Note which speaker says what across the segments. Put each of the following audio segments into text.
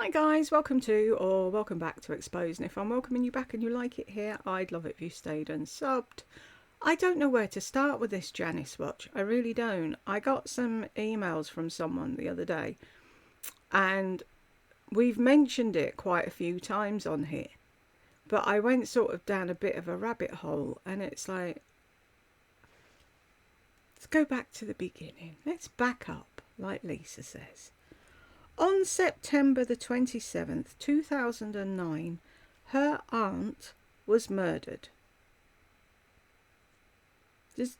Speaker 1: Hi guys, welcome back to Exposed. And if I'm welcoming you back and you like it here, I'd love it if you stayed and subbed. I don't know where to start with this Janice watch. I really don't. I got some emails from someone the other day and we've mentioned it quite a few times on here. But I went sort of down a bit of a rabbit hole and it's like, let's go back to the beginning. Let's back up, like Lisa says. On September the 27th, 2009, her aunt was murdered. Just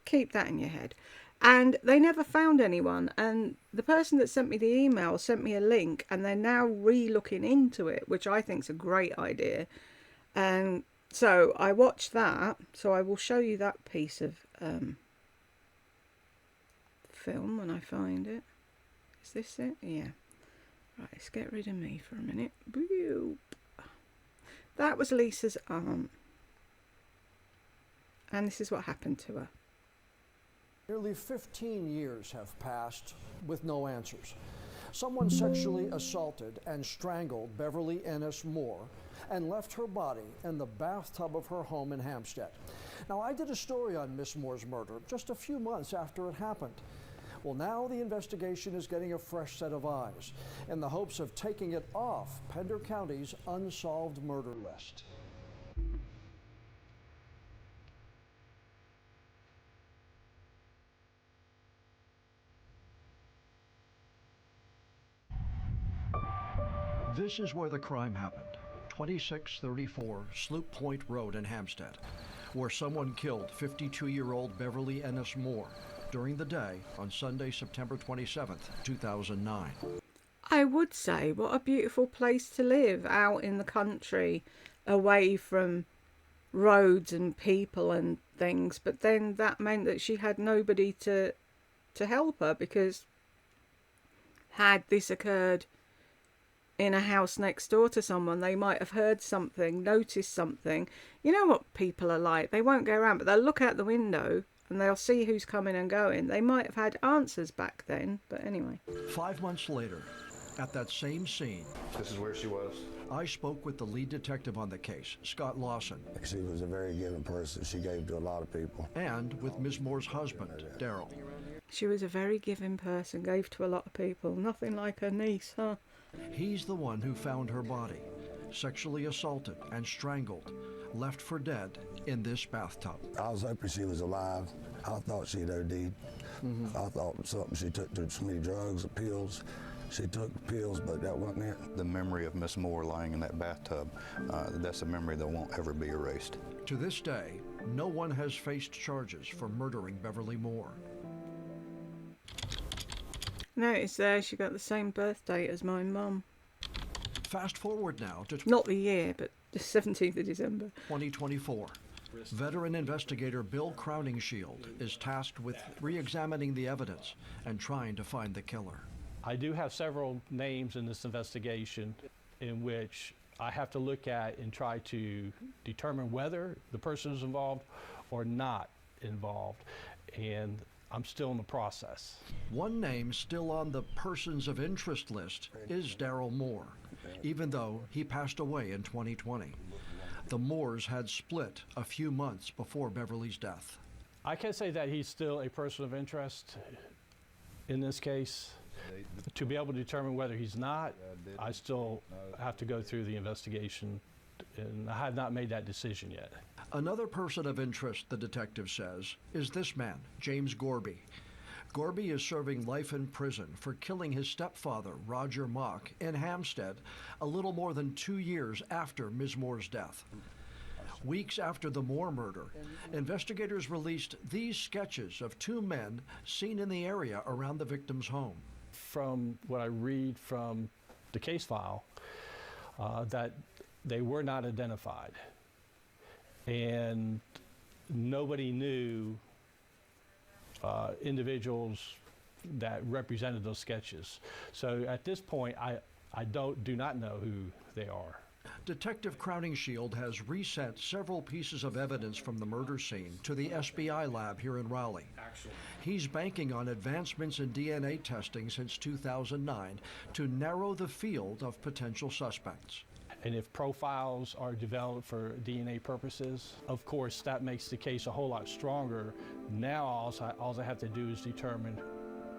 Speaker 1: keep that in your head. And they never found anyone. And the person that sent me the email sent me a link, and they're now re-looking into it, which I think is a great idea. And so I watched that. So I will show you that piece of film when I find it. Is this it? Yeah. Right, let's get rid of me for a minute. Boop. That was Lisa's aunt. And this is what happened to her.
Speaker 2: Nearly 15 years have passed with no answers. Someone sexually assaulted and strangled Beverly Ennis Moore and left her body in the bathtub of her home in Hampstead. Now, I did a story on Miss Moore's murder just a few months after it happened. Well, now the investigation is getting a fresh set of eyes in the hopes of taking it off Pender County's unsolved murder list.
Speaker 3: This is where the crime happened, 2634 Sloop Point Road in Hampstead, where someone killed 52-year-old Beverly Ennis Moore during the day on Sunday, September 27th, 2009.
Speaker 1: I would say, what a beautiful place to live, out in the country, away from roads and people and things. But then that meant that she had nobody to help her, because had this occurred in a house next door to someone, they might have heard something, noticed something. You know what people are like. They won't go around, but they'll look out the window and they'll see who's coming and going. They might have had answers back then, but anyway.
Speaker 3: 5 months later, at that same scene,
Speaker 4: This is where she was.
Speaker 3: I spoke with the lead detective on the case, Scott Lawson,
Speaker 5: She was a very giving person. She gave to a lot of people.
Speaker 3: and with Ms. Moore's husband, Daryl.
Speaker 1: She was a very giving person, gave to a lot of people. Nothing like her niece, huh?
Speaker 3: He's the one who found her body, sexually assaulted and strangled, left for dead in this bathtub.
Speaker 5: I was hoping she was alive. I thought she'd OD'd. I thought something she took too many drugs or pills. She took pills, but that wasn't it.
Speaker 4: The memory of Miss Moore lying in that bathtub, that's a memory that won't ever be erased.
Speaker 3: To this day, no one has faced charges for murdering Beverly Moore.
Speaker 1: Notice there she got the same birth date as my mum.
Speaker 3: Fast forward now to
Speaker 1: Not the year, but the 17th of December.
Speaker 3: 2024. Veteran investigator Bill Crowningshield is tasked with re-examining the evidence and trying to find the killer.
Speaker 6: I do have several names in this investigation in which I have to look at and try to determine whether the person is involved or not involved, and I'm still in the process.
Speaker 3: One name still on the persons of interest list is Daryl Moore, even though he passed away in 2020. The Moores had split a few months before Beverly's death.
Speaker 6: I can say that he's still a person of interest in this case. To be able to determine whether he's not, I still have to go through the investigation, and I have not made that decision yet.
Speaker 3: Another person of interest, the detective says, is this man, James Gorby. Gorby is serving life in prison for killing his stepfather, Roger Mock, in Hampstead a little more than 2 years after Ms. Moore's death. Weeks after the Moore murder, investigators released these sketches of two men seen in the area around the victim's home.
Speaker 6: From what I read from the case file, that they were not identified, and nobody knew individuals that represented those sketches. So at this point, I do not know who they are.
Speaker 3: Detective Crowningshield has resent several pieces of evidence from the murder scene to the SBI lab here in Raleigh. He's banking on advancements in DNA testing since 2009 to narrow the field of potential suspects.
Speaker 6: And if profiles are developed for DNA purposes, of course, that makes the case a whole lot stronger. Now all I have to do is determine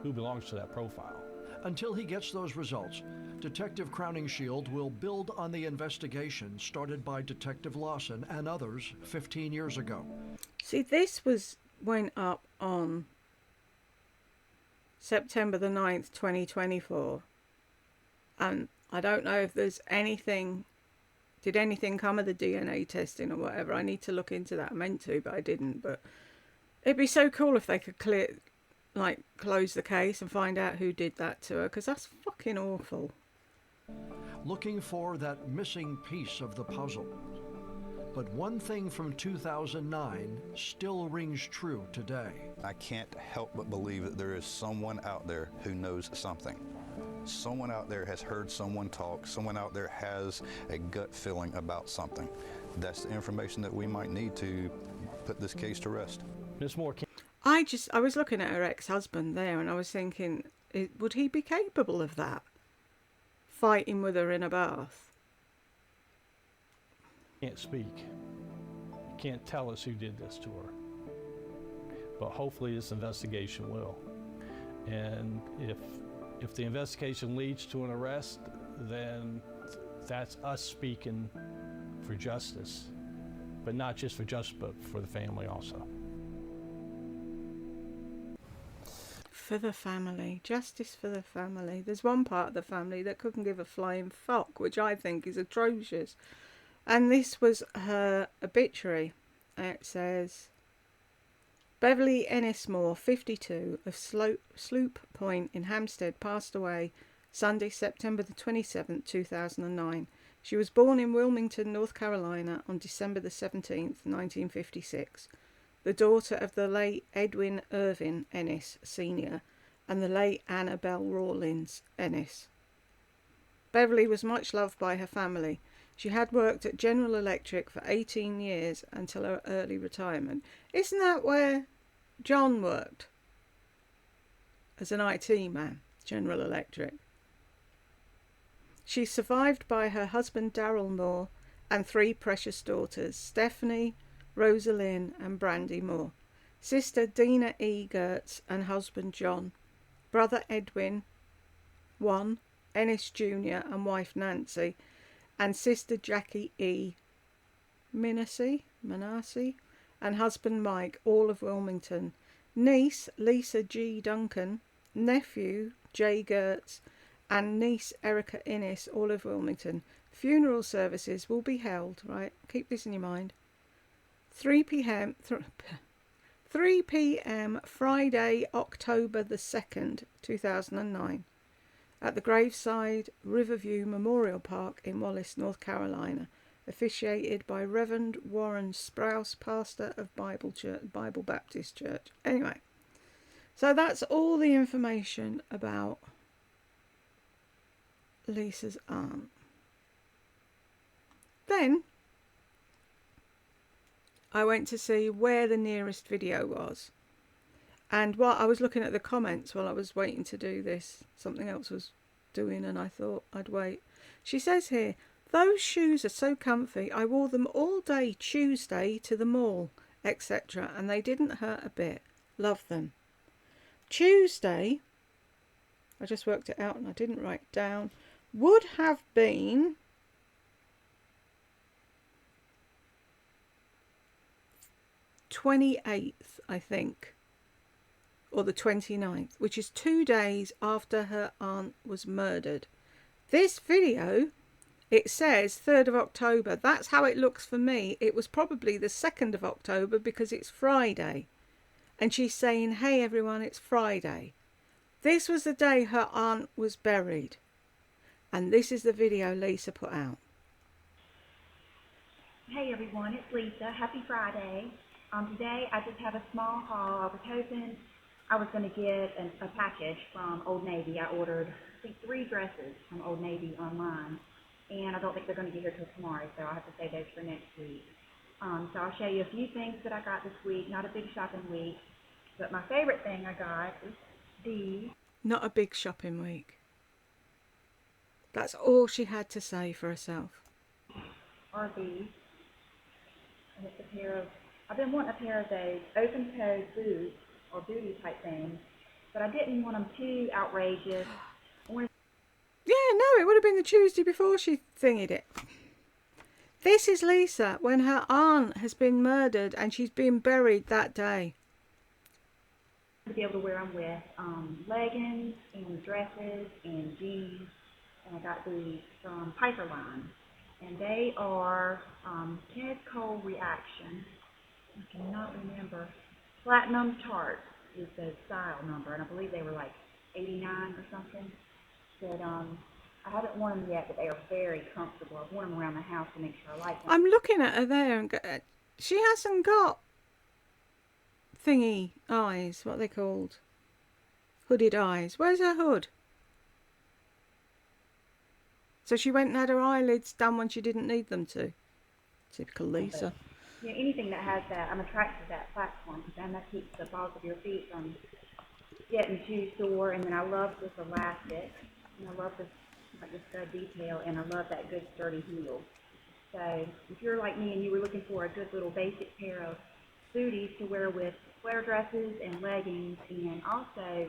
Speaker 6: who belongs to that profile.
Speaker 3: Until he gets those results, Detective Crowningshield will build on the investigation started by Detective Lawson and others 15 years ago.
Speaker 1: See, this went up on September the 9th, 2024. And I don't know if there's anything, did anything come of the DNA testing or whatever. I need to look into that. I meant to, but I didn't. But it'd be so cool if they could close the case and find out who did that to her, because that's fucking awful.
Speaker 3: Looking for that missing piece of the puzzle. But one thing from 2009 still rings true today.
Speaker 4: I can't help but believe that there is someone out there who knows something. Someone out there has heard someone talk. Someone out there has a gut feeling about something. That's the information that we might need to put this case to rest.
Speaker 6: Ms. Moore,
Speaker 1: I was looking at her ex-husband there, and I was thinking, would he be capable of that? Fighting with her in a bath?
Speaker 6: can't speak, can't tell us who did this to her. But hopefully this investigation will. And if the investigation leads to an arrest, then that's us speaking for justice. But not just for justice, but for the family also.
Speaker 1: For the family. Justice for the family. There's one part of the family that couldn't give a flying fuck, which I think is atrocious. And this was her obituary. It says, Beverly Ennismore, 52, of Sloop Point in Hampstead, passed away Sunday, September the 27th, 2009. She was born in Wilmington, North Carolina on December the 17th, 1956. The daughter of the late Edwin Irvin Ennis, Sr. and the late Annabelle Rawlins Ennis. Beverly was much loved by her family. She had worked at General Electric for 18 years until her early retirement. Isn't that where John worked? As an IT man, General Electric. She's survived by her husband Darrell Moore and 3 precious daughters, Stephanie, Rosalynn and Brandy Moore, sister Dina E. Gertz and husband John, brother Edwin, 1, Ennis Jr. and wife Nancy, and sister Jackie E. Manasseh and husband Mike, all of Wilmington, niece Lisa G. Duncan, nephew Jay Gertz, and niece Erica Innes, all of Wilmington. Funeral services will be held, right, keep this in your mind, 3 p.m. Friday, October the 2nd, 2009, at the graveside Riverview Memorial Park in Wallace, North Carolina, officiated by Reverend Warren Sprouse, pastor of Bible Baptist Church. Anyway, so that's all the information about Lisa's aunt. Then I went to see where the nearest video was. And while I was looking at the comments while I was waiting to do this, something else was doing and I thought I'd wait. She says here, those shoes are so comfy. I wore them all day Tuesday to the mall, etc. And they didn't hurt a bit. Love them. Tuesday, I just worked it out and I didn't write it down, would have been 28th, I think, or the 29th, which is 2 days after her aunt was murdered. This video, it says 3rd of October. That's how it looks for me. It was probably the 2nd of October because it's Friday. And she's saying, hey everyone, it's Friday. This was the day her aunt was buried. And this is the video Lisa put out.
Speaker 7: Hey everyone, it's Lisa. Happy Friday. Today I just have a small haul. I was hoping I was going to get a package from Old Navy. I ordered, I think, 3 dresses from Old Navy online. and I don't think they're going to get here till tomorrow, so I'll have to save those for next week. So I'll show you a few things that I got this week. Not a big shopping week, but my favorite thing I got is these.
Speaker 1: Not a big shopping week. That's all she had to say for herself.
Speaker 7: Are these. And it's a pair of, I've been wanting a pair of those open-toed boots or booty type things, but I didn't want them too outrageous.
Speaker 1: Yeah, no, it would have been the Tuesday before she thingied it. This is Lisa when her aunt has been murdered and she's been buried that day.
Speaker 7: To be able to wear them with leggings and dresses and jeans. And I got these from Piper Line. And they are Ted Cole Reaction. I cannot remember. Platinum Tart is the style number, and I believe they were like 89 or something. But I haven't worn them yet, but they are very comfortable. I've worn them around the house to make sure I like them.
Speaker 1: I'm looking at her there and she hasn't got thingy eyes, what are they called? Hooded eyes. Where's her hood? So she went and had her eyelids done when she didn't need them to. Typical Lisa.
Speaker 7: Yeah, anything that has that, I'm attracted to that platform because then that keeps the balls of your feet from getting too sore. And then I love this elastic, and I love this like the stud detail, and I love that good sturdy heel. So if you're like me and you were looking for a good little basic pair of booties to wear with sweater dresses and leggings, and also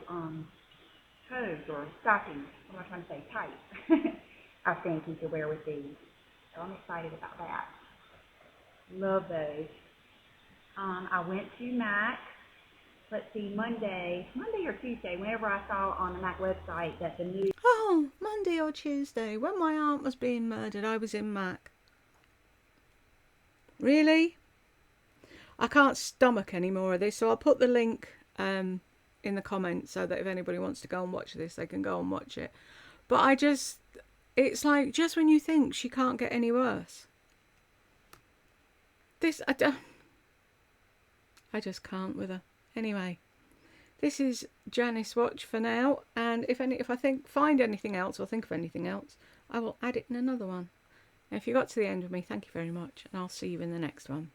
Speaker 7: toes or stockings, what am I trying to say, tights, I think you could wear with these. So I'm excited about that. Love those. I went to Mac, let's see, Monday or Tuesday, whenever I saw on the Mac website that the new...
Speaker 1: Oh, Monday or Tuesday. When my aunt was being murdered, I was in Mac. Really? I can't stomach any more of this, so I'll put the link in the comments so that if anybody wants to go and watch this, they can go and watch it. But it's like just when you think she can't get any worse. I just can't with her. Anyway, this is Janice Watch for now, and if I find anything else or think of anything else, I will add it in another one. And if you got to the end of me, thank you very much, and I'll see you in the next one.